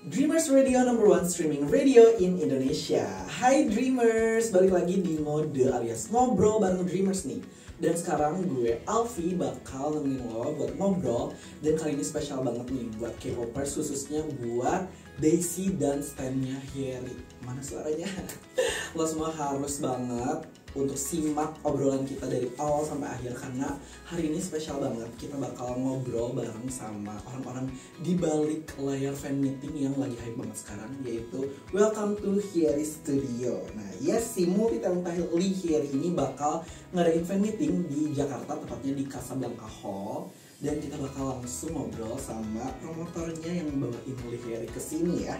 Dreamers Radio number one streaming radio in Indonesia. Hai Dreamers, balik lagi di Ngode alias ngobrol bareng Dreamers nih. Dan sekarang gue Alfi bakal nemenin lo buat ngobrol. Dan kali ini spesial banget nih buat K-popers, khususnya buat Daisy dan standnya Hyeri. Mana suaranya? Lo semua harus banget untuk simak obrolan kita dari awal sampai akhir, karena hari ini spesial banget. Kita bakal ngobrol bareng sama orang-orang di balik layar fan meeting yang lagi hype banget sekarang, yaitu Welcome to Hyeri Studio. Nah, yes, si multi talenta Lee Hyeri ini bakal ngadain fan meeting di Jakarta, tepatnya di Casablanca Hall. Dan kita bakal langsung ngobrol sama promotornya yang bawain Lee Hyeri kesini ya.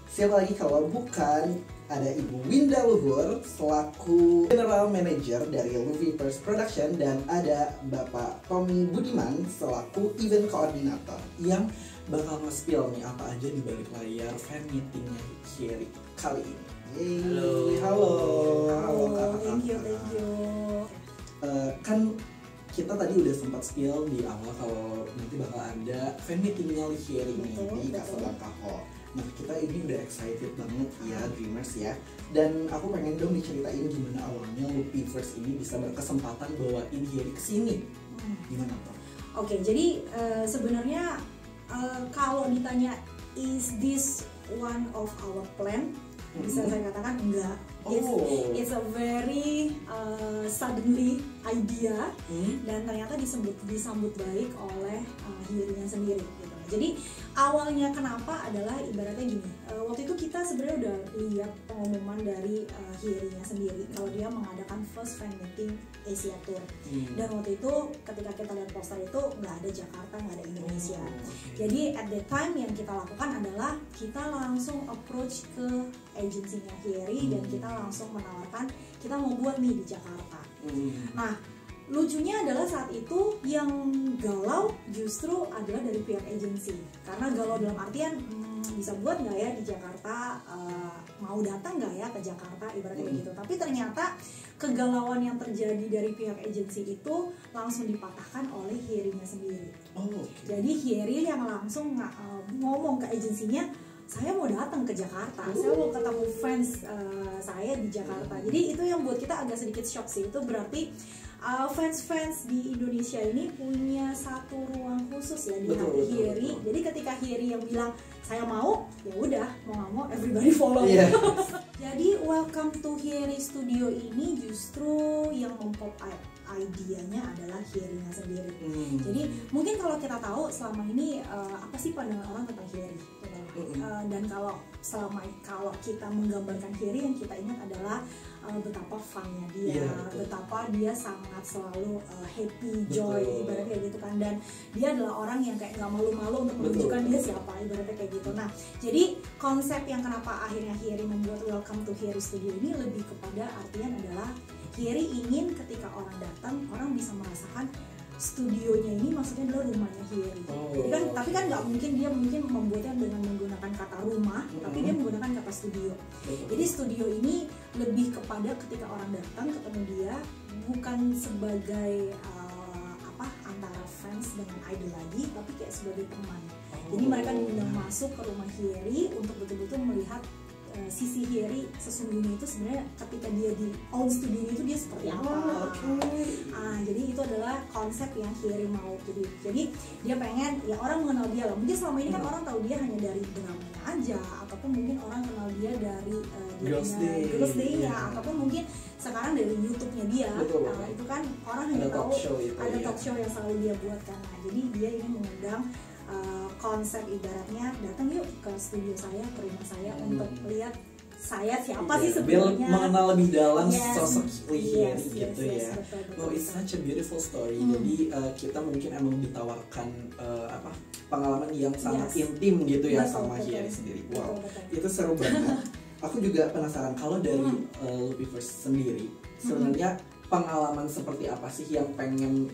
Siapa lagi kalau bukan ada Ibu Winda Luhur selaku General Manager dari Luffy First Production, dan ada Bapak Tommy Budiman selaku Event Coordinator yang bakal nge-spill nih apa aja di balik layar fan meetingnya Hyeri kali ini. Halo, kakak-kakak. Thank you. Kan kita tadi udah sempat spill di awal kalau nanti bakal ada fan meetingnya Hyeri ini di Casablanca Hall. Nah, kita ini udah excited banget ya Dreamers ya. Dan aku pengen dong diceritain gimana awalnya Luffy First ini bisa berkesempatan bawain Hyeri kesini. Gimana Pak? Oke, jadi sebenarnya kalau ditanya is this one of our plan, bisa saya katakan enggak. It's a very suddenly idea, dan ternyata disambut baik oleh Hyerinya sendiri gitu. Jadi awalnya kenapa adalah ibaratnya gini, waktu itu kita sebenarnya udah lihat pengumuman dari Hyerinya sendiri kalau dia mengadakan first fan meeting Asia Tour. Dan waktu itu ketika kita lihat poster itu nggak ada Jakarta, nggak ada Indonesia. Jadi at the time yang kita lakukan adalah kita langsung approach ke agensinya Hyeri dan kita langsung menawarkan kita mau buat nih di Jakarta. Nah, lucunya adalah saat itu yang galau justru adalah dari pihak agensi, karena galau dalam artian bisa buat nggak ya di Jakarta, mau datang nggak ya ke Jakarta, ibaratnya begitu. Tapi ternyata kegalauan yang terjadi dari pihak agensi itu langsung dipatahkan oleh Hyerinya sendiri. Jadi Hyeri yang langsung ngomong ke agensinya, saya mau datang ke Jakarta, saya mau ketemu fans saya di Jakarta. Jadi itu yang buat kita agak sedikit shock sih. Itu berarti fans-fans di Indonesia ini punya satu ruang khusus ya di hati Hyeri. Jadi ketika Hyeri yang bilang saya mau, ya udah mau nggak mau everybody follow. Jadi Welcome to Hyeri Studio ini justru yang mempop idenya adalah Hyerinya sendiri. Jadi mungkin kalau kita tahu selama ini apa sih pandangan orang tentang Hyeri, dan kalau kita menggambarkan Hyeri yang kita ingat adalah betapa funnya dia, betapa dia sangat selalu happy, joy, ibaratnya kayak gitu kan. Dan dia adalah orang yang kayak nggak malu-malu untuk menunjukkan dia siapa, ibaratnya kayak gitu. Nah, jadi konsep yang kenapa akhirnya Hyeri membuat Welcome to Hyeri Studio ini lebih kepada artian adalah Hyeri ingin ketika orang datang, orang bisa merasakan studionya ini maksudnya adalah rumahnya Hyeri. Jadi kan, tapi kan nggak mungkin dia membuatnya dengan menggunakan kata rumah, tapi dia menggunakan kata studio. Jadi studio ini lebih kepada ketika orang datang ketemu dia bukan sebagai antara fans dengan idol lagi, tapi kayak sebagai teman. Jadi mereka diundang masuk ke rumah Hyeri untuk betul-betul melihat sisi Hyeri sesungguhnya itu sebenarnya ketika dia di own studio itu dia seperti apa. Jadi itu adalah konsep yang Hyeri mau. Jadi dia pengen ya orang mengenal dia lah. Mungkin selama ini kan orang tahu dia hanya dari dramanya aja, ataupun mungkin orang kenal dia dari Girls Day-nya, ataupun mungkin sekarang dari YouTube-nya dia. Itu kan orang hanya tahu ada talk show yang selalu dia buat kan. Jadi dia ingin mengundang konsep ibaratnya datang yuk ke studio saya, ke rumah saya untuk lihat saya siapa sih sebenarnya, mengenal lebih dalam sosok Lee Hyeri gitu ya. Betul. It's such a beautiful story. Jadi kita mungkin emang ditawarkan pengalaman yang sangat intim gitu ya sama Hyeri sendiri. Wow, itu seru banget. Aku juga penasaran kalau dari Luffy First sendiri sebenarnya pengalaman seperti apa sih yang pengen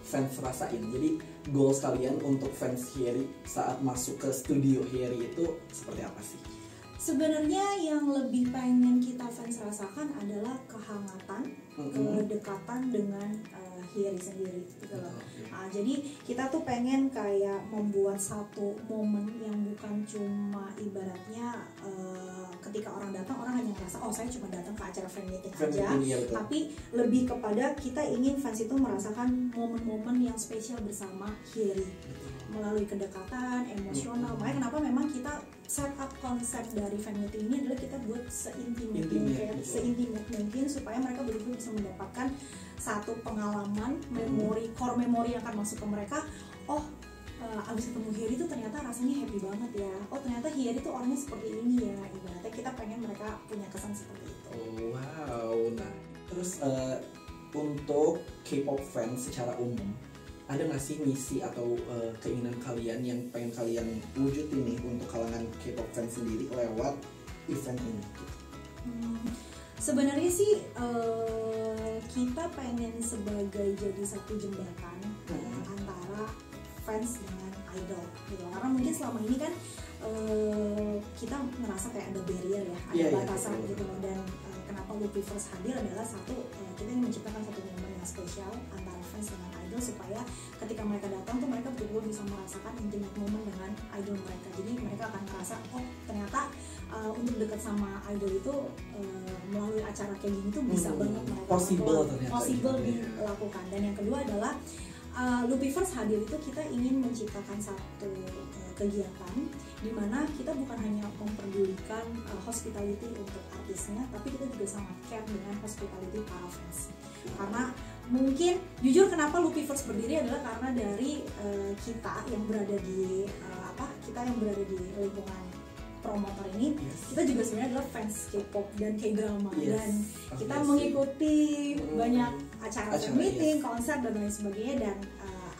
fans rasain? Jadi goals kalian untuk fans Hyeri saat masuk ke studio Hyeri itu seperti apa sih? Sebenarnya yang lebih pengen kita fans rasakan adalah kehangatan, kedekatan dengan Hyeri sendiri gitu loh. Jadi kita tuh pengen kayak membuat satu momen yang bukan cuma ibaratnya ketika orang datang orang hanya ngerasa oh saya cuma datang ke acara fan meeting aja, tapi lebih kepada kita ingin fans itu merasakan momen-momen yang spesial bersama Hyeri melalui kedekatan emosional. Makanya kenapa memang kita set up konsep dari fan meeting ini adalah kita buat seintimate mungkin supaya mereka betul-betul bisa mendapatkan satu pengalaman, memori, core memori yang akan masuk ke mereka. Oh, abis ketemu Hyeri itu ternyata rasanya happy banget ya. Oh, ternyata Hyeri itu orangnya seperti ini ya. Ibaratnya kita pengen mereka punya kesan seperti itu. Oh, wow. Nah, terus untuk K-pop fans secara umum, ada nggak sih misi atau keinginan kalian yang pengen kalian wujudin nih untuk kalangan K-pop fans sendiri lewat event ini? Sebenarnya sih kita pengen sebagai jadi satu jembatan antara fans dengan idol gitu. Karena mungkin selama ini kan kita ngerasa kayak ada barrier ya, ada batasan gitu loh. Dan kenapa Loopifers hadir adalah satu, kita ingin menciptakan satu momen yang spesial antara fans dengan idol supaya ketika mereka datang tuh mereka betul-betul bisa merasakan intimate moment dengan idol mereka. Jadi mereka akan merasa oh ternyata untuk dekat sama idol itu melalui acara kayak gini tuh bisa banget mereka possible dilakukan. Dan yang kedua adalah Loopifers hadir itu kita ingin menciptakan satu kegiatan di mana kita bukan hanya memperdulikan hospitality untuk artisnya, tapi kita juga sangat care dengan hospitality para fans. Karena mungkin jujur kenapa Loopifers berdiri adalah karena dari kita yang berada di lingkungan promotor ini, kita juga sebenarnya adalah fans K-pop dan K-drama, dan kita mengikuti banyak acara meeting, konser dan lain sebagainya. Dan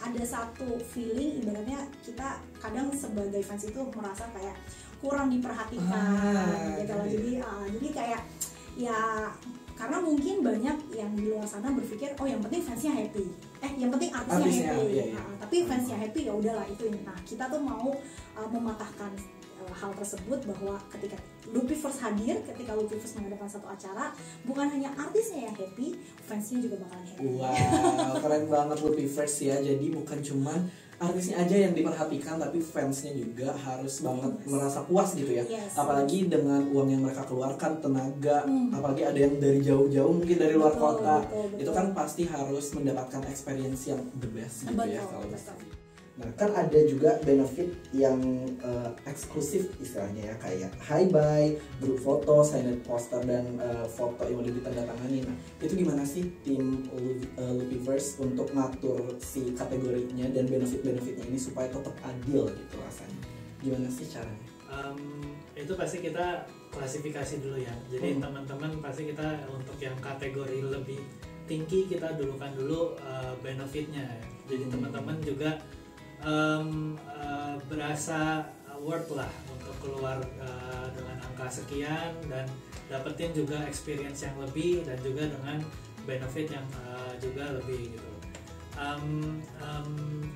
ada satu feeling ibaratnya kita kadang sebagai fans itu merasa kayak kurang diperhatikan gitu loh. Jadi kayak ya karena mungkin banyak yang di luar sana berpikir oh yang penting fansnya happy, yang penting artisnya happy. Tapi fansnya happy ya udahlah itu. Nah kita tuh mau mematahkan hal tersebut bahwa ketika Loopifers hadir, ketika Loopifers mengadakan satu acara, bukan hanya artisnya yang happy, fansnya juga bakalan happy. Wow, keren banget Loopifers ya. Jadi bukan cuma artisnya aja yang diperhatikan, tapi fansnya juga harus banget merasa puas gitu ya. Apalagi dengan uang yang mereka keluarkan, tenaga, apalagi ada yang dari jauh-jauh mungkin dari luar kota. Betul. Itu kan pasti harus mendapatkan experience yang the best gitu ya kalau misalnya. Nah kan ada juga benefit yang eksklusif istilahnya ya, kayak hi-bye, grup foto, signed poster, dan foto yang udah ditandatangani. Nah itu gimana sih tim Loopifers untuk ngatur si kategorinya dan benefit-benefitnya ini supaya tetap adil gitu rasanya? Gimana sih caranya? Itu pasti kita klasifikasi dulu ya. Jadi teman-teman pasti kita untuk yang kategori lebih tinggi kita dulukan dulu benefitnya ya. Jadi teman-teman juga berasa worth lah untuk keluar dengan angka sekian dan dapetin juga experience yang lebih dan juga dengan benefit yang juga lebih gitu.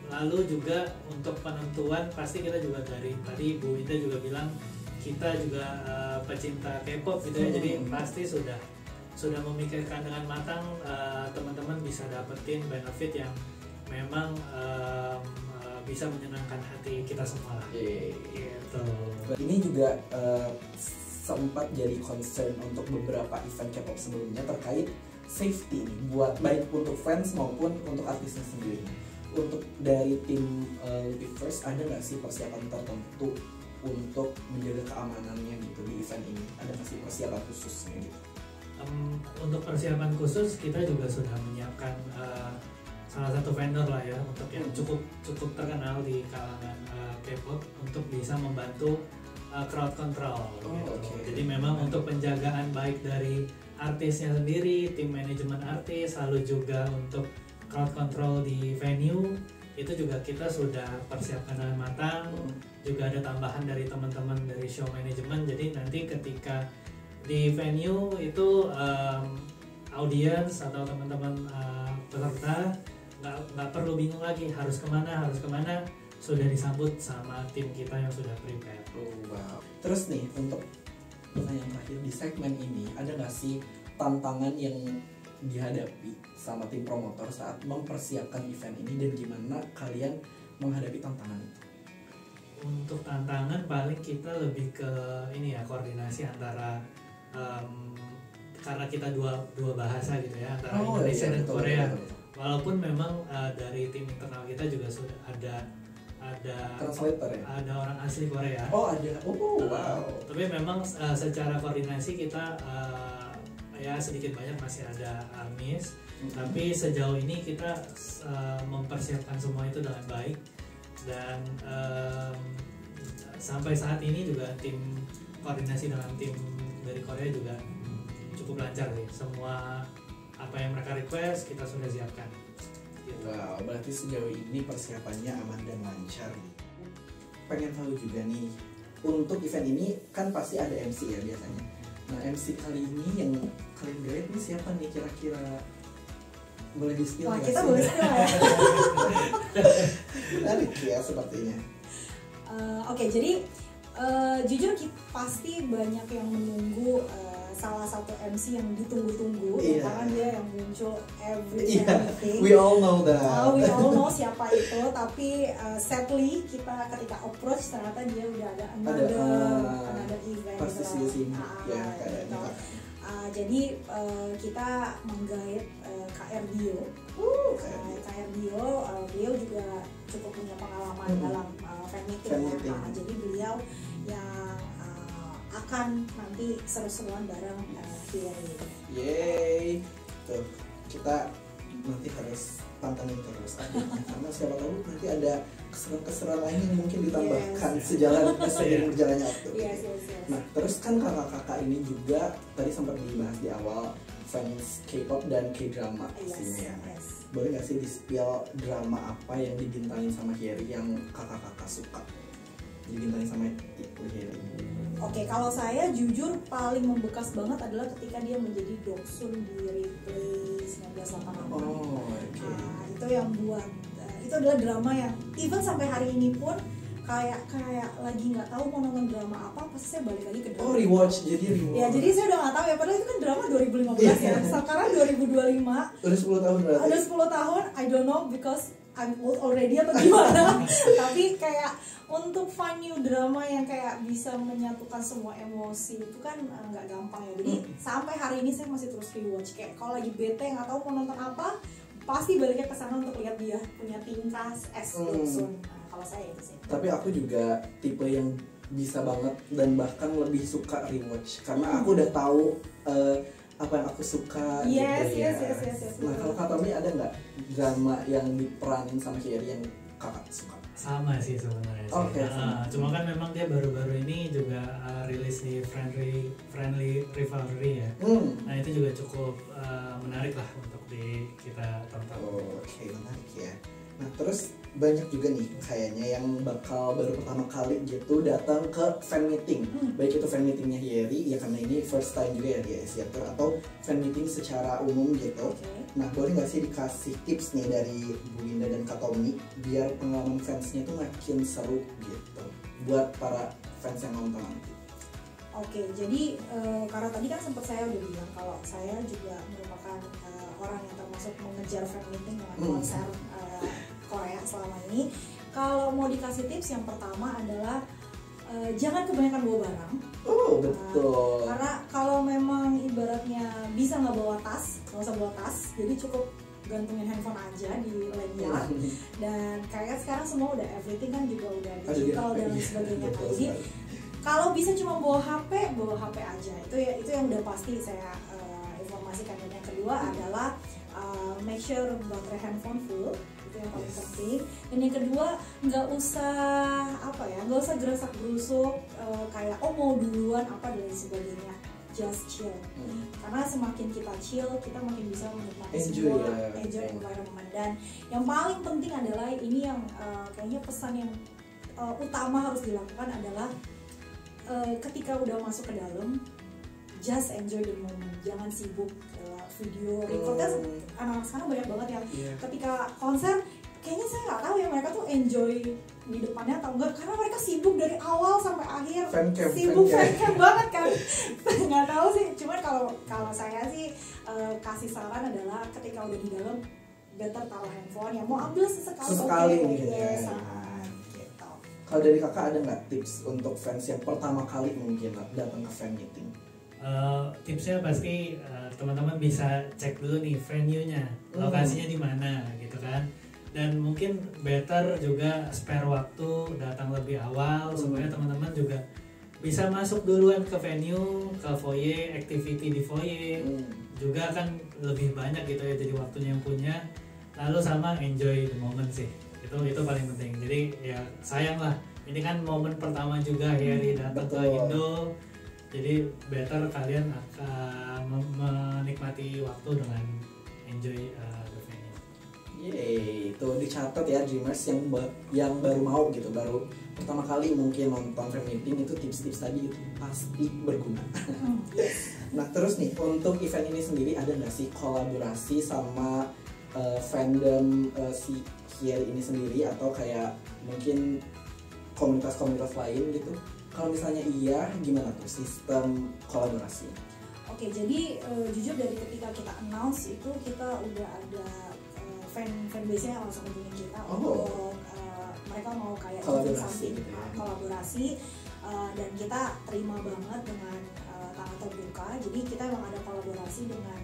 Lalu juga untuk penentuan pasti kita juga dari tadi Bu Ida juga bilang kita juga pecinta K-pop gitu ya, jadi pasti sudah memikirkan dengan matang teman-teman bisa dapetin benefit yang memang bisa menyenangkan hati kita semua lah. Gitu. Ini juga sempat jadi concern untuk beberapa event K-pop sebelumnya terkait safety nih, buat baik untuk fans maupun untuk artisnya sendiri. Untuk dari tim Loopifers ada nggak sih persiapan tertentu untuk menjaga keamanannya gitu di event ini? Ada nggak sih persiapan khususnya gitu? Untuk persiapan khusus kita juga sudah menyiapkan salah satu vendor lah ya untuk yang cukup terkenal di kalangan K-pop untuk bisa membantu crowd control gitu. Jadi memang untuk penjagaan baik dari artisnya sendiri, tim manajemen artis, lalu juga untuk crowd control di venue itu juga kita sudah persiapkan dengan matang. Juga ada tambahan dari teman-teman dari show manajemen. Jadi nanti ketika di venue itu audience atau teman-teman peserta nggak perlu bingung lagi harus kemana, sudah disambut sama tim kita yang sudah prepare. Wow. Terus nih untuk pertanyaan terakhir di segmen ini, ada nggak sih tantangan yang dihadapi sama tim promotor saat mempersiapkan event ini, dan gimana kalian menghadapi tantangan itu? Untuk tantangan paling kita lebih ke ini ya, koordinasi antara karena kita dua bahasa gitu ya, antara Indonesia dan Korea. Walaupun memang dari tim internal kita juga sudah ada translator ya? Ada orang asli Korea. Oh ada, wow. Tapi memang secara koordinasi kita ya sedikit banyak masih ada miss. Tapi sejauh ini kita mempersiapkan semua itu dengan baik, dan sampai saat ini juga tim koordinasi dengan tim dari Korea juga cukup lancar sih. Semua apa yang mereka request kita sudah siapkan. Wow, berarti sejauh ini persiapannya aman dan lancar. Pengen tahu juga nih, untuk event ini kan pasti ada MC ya biasanya. Nah, MC kali ini yang kalian guide nih siapa nih kira-kira? Boleh di-spill nggak sih? Kita boleh spill ya. Menarik ya sepertinya. Oke, jadi jujur pasti banyak yang menunggu salah satu MC yang ditunggu-tunggu, karena dia yang muncul every meeting. We all know that. We all know siapa itu, tapi sadly kita ketika approach ternyata dia udah ada another event. Pasti sih ya keadaannya. Jadi kita menggait KR Dio. KR Dio, beliau juga cukup punya pengalaman dalam fan meeting. Jadi beliau yang akan nanti seru-seruan bareng Thierry. Yeay, tuh kita nanti harus pantengin terus karena siapa tahu nanti ada keseruan-keseruan lain yang mungkin ditambahkan seiring berjalannya waktu. Yes. Nah, terus kan kakak-kakak ini juga tadi sempat dibahas di awal fans K-pop dan K-drama pastinya ya. Boleh nggak sih di-spill drama apa yang dibintangin sama Hyeri yang kakak-kakak suka dibintangin sama Hyeri? Oke, kalau saya jujur paling membekas banget adalah ketika dia menjadi Doksun di Replay 1988. Itu yang buat itu adalah drama yang even sampai hari ini pun kayak lagi nggak tahu mau nonton drama apa, pasti saya balik lagi ke drama. Rewatch. Ya, jadi saya udah nggak tahu ya, padahal itu kan drama 2015 ya. Sekarang 2025. Udah 10 tahun berarti. Udah 10 tahun, I don't know because I'm old already atau gimana. Tapi kayak untuk find new drama yang kayak bisa menyatukan semua emosi itu kan nggak gampang ya. Jadi sampai hari ini saya masih terus rewatch. Kayak kalau lagi bete nggak tahu mau nonton apa, pasti baliknya ke sana untuk lihat dia punya tingkah Doksun. Kalau saya itu sih. Tapi aku juga tipe yang bisa banget dan bahkan lebih suka rewatch karena aku udah tahu apa yang aku suka. Yes. Nah, kalau Kak Tommy ada nggak drama yang diperanin sama Hyeri yang kakak suka? Sama sih sebenarnya. Cuma kan memang dia baru-baru ini juga rilis di Friendly Rivalry ya. Nah, itu juga cukup menarik lah untuk kita tonton. Oke, menarik ya. Nah, terus banyak juga nih kayaknya yang bakal baru pertama kali gitu datang ke fan meeting. Baik itu fan meetingnya Hyeri ya, karena ini first time juga ya di Asia Tour, atau fan meeting secara umum gitu. Nah, boleh nggak sih dikasih tips nih dari Bu Winda dan Kak Tommy biar pengalaman fansnya tuh makin seru gitu buat para fans yang nonton nanti? Oke, jadi karena tadi kan sempat saya udah bilang kalau saya juga merupakan orang yang termasuk mengejar fan meeting dengan konser Korea selama ini. Kalau mau dikasih tips, yang pertama adalah jangan kebanyakan bawa barang. Betul. Karena kalau memang ibaratnya bisa nggak bawa tas, nggak usah bawa tas. Jadi cukup gantungin handphone aja di lanyard. Dan kayak sekarang semua udah everything kan juga udah digital dan sebagainya. Jadi kalau bisa cuma bawa HP aja. Itu yang udah pasti saya informasikan. Dan yang kedua adalah make sure baterai handphone full, itu yang paling penting. Dan yang kedua nggak usah gerasak gerusuk kayak mau duluan apa dan sebagainya. Just chill. Karena semakin kita chill, kita makin bisa menikmati enjoy environment. Dan yang paling penting adalah ini yang kayaknya pesan yang utama harus dilakukan adalah ketika udah masuk ke dalam, just enjoy the moment, jangan sibuk video record. Kan anak-anak sekarang banyak banget yang ketika konser kayaknya saya nggak tahu ya, mereka tuh enjoy di depannya atau enggak, karena mereka sibuk dari awal sampai akhir, sibuk fancam banget kan. Nggak tahu sih, cuman kalau saya sih kasih saran adalah ketika udah di dalam better taruh handphone, ya mau ambil sesekali gitu ya. Gitu. Kalau dari kakak ada nggak tips untuk fans yang pertama kali mungkin datang ke fan meeting? Tipsnya pasti teman-teman bisa cek dulu nih venue-nya, lokasinya di mana gitu kan. Dan mungkin better juga spare waktu datang lebih awal supaya teman-teman juga bisa masuk duluan ke venue, ke foyer, activity di foyer juga kan lebih banyak gitu ya, jadi waktunya yang punya. Lalu sama enjoy the moment sih, itu paling penting. Jadi ya sayang lah, ini kan momen pertama juga Hyeri datang ke Indo, jadi better kalian akan menikmati waktu dengan enjoy the venue. Yeay, itu dicatat ya Dreamers yang baru mau gitu, baru pertama kali mungkin nonton fan meeting, itu tips-tips tadi itu pasti berguna. Nah terus nih, untuk event ini sendiri ada nggak sih kolaborasi sama fandom si Hyeri ini sendiri, atau kayak mungkin komunitas-komunitas lain gitu? Kalau misalnya iya, gimana tuh sistem kolaborasi? Oke, jadi jujur dari ketika kita announce itu kita udah ada fanbase-nya langsung hubungin kita untuk mereka mau kayak kolaborasi gitu ya. Kolaborasi, dan kita terima banget dengan tangan terbuka. Jadi kita emang ada kolaborasi dengan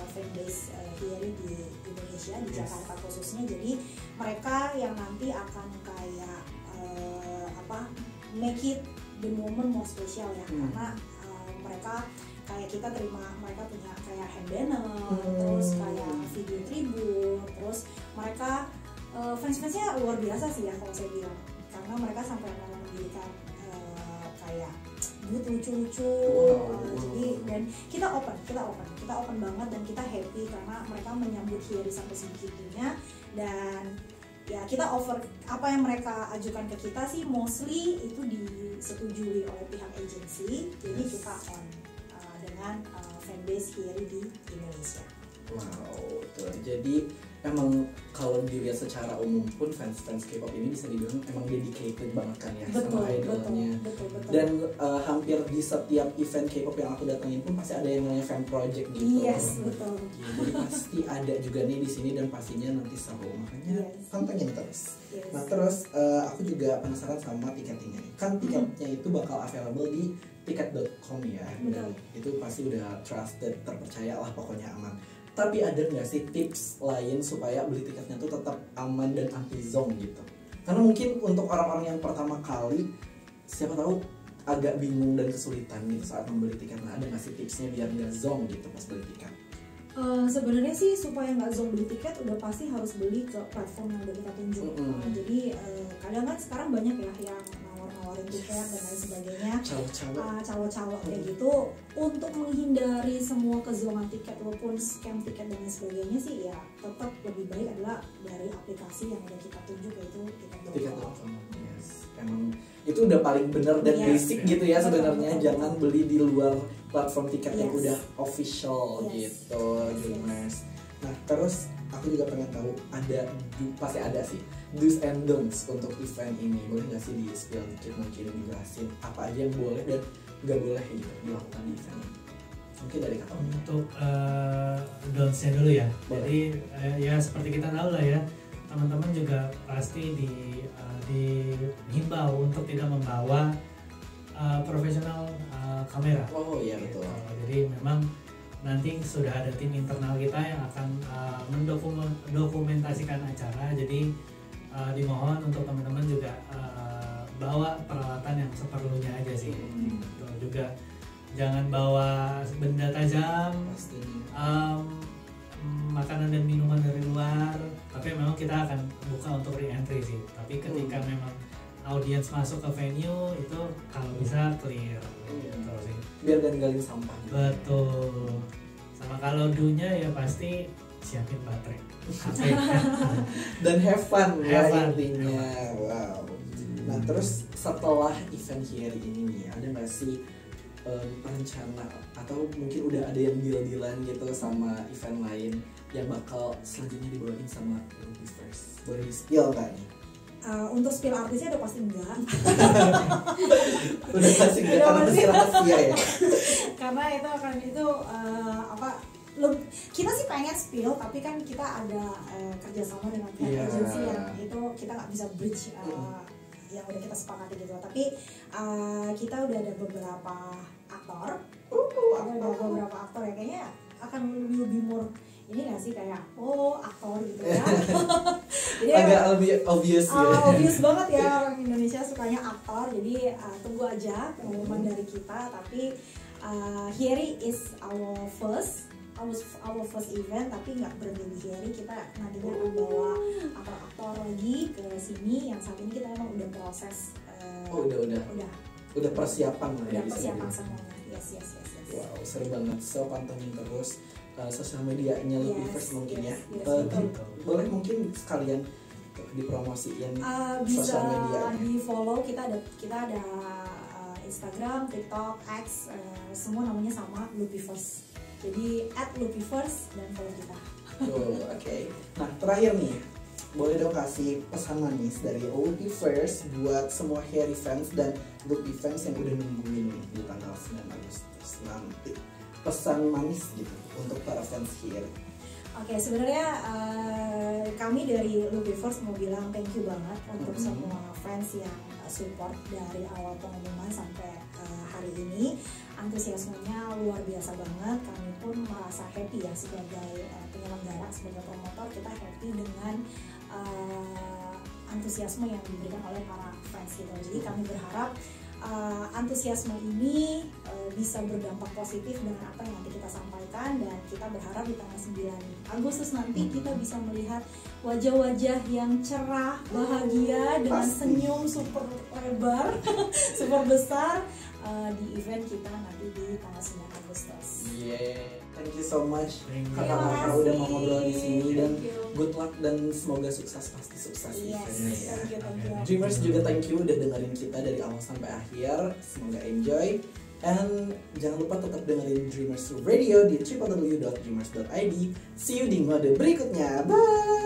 fanbase Hyeri di Indonesia, di Jakarta khususnya. Jadi mereka yang nanti akan kayak make it the moment more special ya, karena mereka kayak kita terima, mereka punya kayak hand banner, terus kayak video tribute, terus mereka fans-fansnya luar biasa sih ya kalau saya bilang, karena mereka sampai mau mendirikan kayak booth lucu-lucu. Jadi dan kita open banget, dan kita happy karena mereka menyambut Hyeri sampai segitunya. Dan ya kita offer apa yang mereka ajukan ke kita sih mostly itu disetujui oleh pihak agensi. Jadi kita on dengan fanbase Hyeri di Indonesia. Wow, tuh. Jadi emang kalau dilihat secara umum pun fans K-pop ini bisa dibilang emang dedicated banget kan ya, sama idolnya. Betul. Dan hampir di setiap event K-pop yang aku datangin pun pasti ada yang namanya fan project gitu. Yes, betul. Ya, jadi pasti ada juga nih di sini, dan pastinya nanti seru, makanya pantengin terus. Yes. Nah terus aku juga penasaran sama tiketingnya. Kan tiketnya itu bakal available di tiket.com ya, dan itu pasti udah trusted, terpercaya lah, pokoknya aman. Tapi ada nggak sih tips lain supaya beli tiketnya tuh tetap aman dan anti zonk gitu? Karena mungkin untuk orang-orang yang pertama kali, siapa tahu agak bingung dan kesulitan gitu saat membeli tiket. Nah, ada nggak sih tipsnya biar nggak zonk gitu pas beli tiket? Sebenarnya sih supaya nggak zonk beli tiket udah pasti harus beli ke platform yang udah kita tunjuk. Jadi kadang kan sekarang banyak ya yang nawarin tiket dan lain sebagainya, calo-calo kayak gitu. Untuk menghindari semua kezongan tiket walaupun scam tiket dan lain sebagainya sih, ya tetap lebih baik adalah dari aplikasi yang udah kita tunjuk, yaitu tiket.com. Yes. Emang itu udah paling bener dan basic gitu ya sebenarnya. Jangan beli di luar platform tiket yang udah official gitu, Dreamers. Nah terus aku juga pengen tahu, pasti ada sih do's and don'ts untuk event ini. Boleh nggak sih di spill dikit, mungkin dijelasin apa aja yang boleh dan nggak boleh gitu dilakukan di event ini? Mungkin dari kakak. Untuk don'ts-nya dulu ya. Jadi ya seperti kita tahu lah ya, teman-teman juga pasti dihimbau untuk tidak membawa profesional kamera. Oh iya betul. Jadi memang nanti sudah ada tim internal kita yang akan mendokumentasikan acara. Jadi dimohon untuk teman-teman juga bawa peralatan yang seperlunya aja sih. Gitu. Juga jangan bawa benda tajam, makanan dan minuman dari luar. Tapi memang kita akan buka untuk re-entry sih. Tapi ketika memang audiens masuk ke venue itu kalau bisa clear gitu sih. Biar gak ninggalin sampah. Betul. Sama kalau do-nya ya pasti siapin baterai. Dan have fun ya intinya. Wow. Nah terus setelah event Hyeri ini nih, ada nggak sih rencana atau mungkin udah ada yang deal-dealan gitu sama event lain yang bakal selanjutnya dibawain sama Ruby First? Boleh di-spill nggak nih? Untuk spill artisnya udah pasti enggak. Udah pasti enggak karena masih rahasia ya. Karena itu kita sih pengen spill, tapi kan kita ada kerjasama dengan pihak agensi yang itu kita nggak bisa bridge yang udah kita sepakati gitu. Tapi kita udah ada beberapa aktor, beberapa aktor ya kayaknya akan lebih more ini nggak sih kayak aktor gitu ya. Jadi agak lebih obvious ya. Obvious banget ya, orang Indonesia sukanya aktor. Jadi tunggu aja pengumuman dari kita. Tapi Hyeri is our first event, tapi nggak berhenti di Hyeri. Kita nantinya akan bawa aktor-aktor lagi ke sini. Yang saat ini kita emang udah proses. Udah persiapan lah ya. Udah persiapan semuanya. Yes. Wow, seru banget. So pantengin terus sosial medianya Loopifers mungkin ya. Boleh mungkin sekalian dipromosiin sosial media. Di follow kita ada Instagram, TikTok, X, semua namanya sama Loopifers. Jadi @Loopifers dan follow kita. Oke. Nah terakhir nih, boleh dong kasih pesan manis dari Loopifers buat semua Hyeri fans dan Loopifans yang udah nungguin di tanggal 9 Agustus nanti. Pesan manis gitu untuk para fans Hyeri. Oke, sebenarnya kami dari Loopifers mau bilang thank you banget untuk semua fans yang support dari awal pengumuman sampai hari ini. Antusiasmenya luar biasa banget. Kami pun merasa happy ya sebagai penyelenggara, sebagai promotor, kita happy dengan antusiasme yang diberikan oleh para fans gitu. Jadi kami berharap antusiasme ini bisa berdampak positif dengan apa yang nanti kita sampaikan, dan kita berharap di tanggal 9 Agustus nanti kita bisa melihat wajah-wajah yang cerah, bahagia dengan senyum super lebar, super besar di event kita nanti di tanggal 9 Agustus. Thank you so much Terima Kakak kasih. udah mau ngobrol di sini, dan Thank you. good luck dan semoga sukses, pasti sukses eventnya ya. Thank you. Dreamers juga thank you udah dengerin kita dari awal sampai akhir. Semoga enjoy, and jangan lupa tetap dengerin Dreamers Radio di www.dreamers.id. See you di mode berikutnya. Bye.